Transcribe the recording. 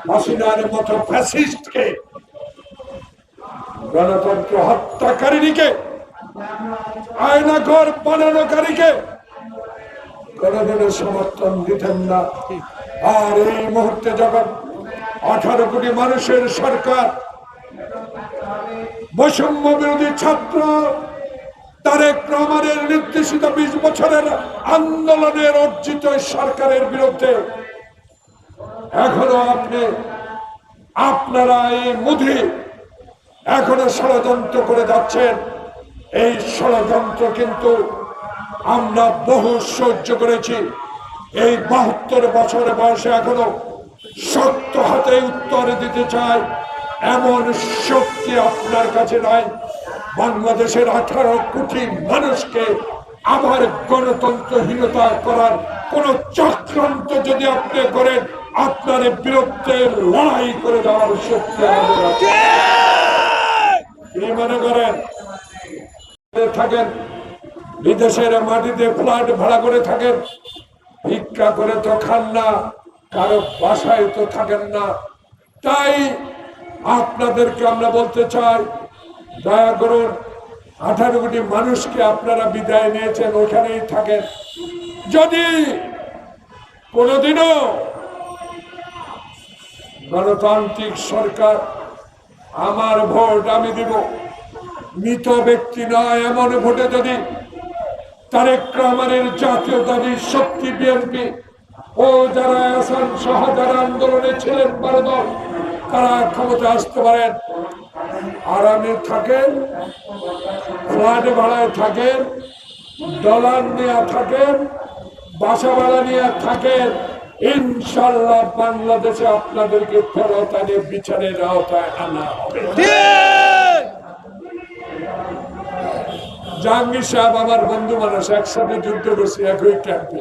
হাসিনার মতো ফ্যাসিস্টকে, গণতন্ত্র হত্যাকারিণীকে, আয়নাঘর বানানোকারীকে কোনদিনও সমর্থন দিতেন না। আর এই মুহূর্তে যখন 18 কোটি মানুষের সরকার, বৈষম্য বিরোধী ছাত্র তারেক রহমানের নির্দেশিত 20 বছরের আন্দোলনের অর্জিত সরকারের বিরুদ্ধে এখনো আপনারা এই মুধি এখনো ষড়যন্ত্র করে যাচ্ছেন। এই ষড়যন্ত্র কিন্তু আমরা বহু সহ্য করেছি। এই 72 বছর বয়সে এখনো শক্ত হাতে উত্তর দিতে চাই এমন শক্তি আপনার কাছে নাই। বাংলাদেশের 18 কোটি মানুষকে আবার গণতন্ত্রহীনতা করার কোন চক্রান্ত যদি আপনি করেন, আপনার বিরুদ্ধে লড়াই করে দেওয়ার শক্তি আমাদের আছে। কি মনে করেন? থাকেন বিদেশের মাটিতে ফ্ল্যাট ভাড়া করে থাকেন, ভিক্ষা করে তো খান না, কারো বাসায় তো থাকেন না। তাই আপনাদেরকে আমরা বলতে চাই, দয়া করুন 18 কোটি মানুষকে আপনারা বিদায় নিয়েছেন, ওখানেই থাকেন। যদি কোনদিনও গণতান্ত্রিক সরকার, আমার ভোট আমি দিব, মৃত ব্যক্তি নয় এমন ভোটে যদি তারেক রহমানের জাতীয়তাবাদী শক্তি বিএনপি ও যারা আসাম সহ যারা আন্দোলনে ছিলেন 12 দল, তারা ক্ষমতা আসতে পারেন। আরামে থাকেন, ফ্ল্যাট ভাড়ায় থাকেন, ডলার নিয়ে থাকেন, বাসা ভাড়া নিয়ে থাকেন, ইনশাল্লাহ বাংলাদেশে আপনাদেরকে ফেরত আনে বিচারের আওতায় আনা হবে। জাহাঙ্গীর সাহেব আমার বন্ধু মানুষ, একসাথে যুদ্ধ করছি একই ক্যাম্পে।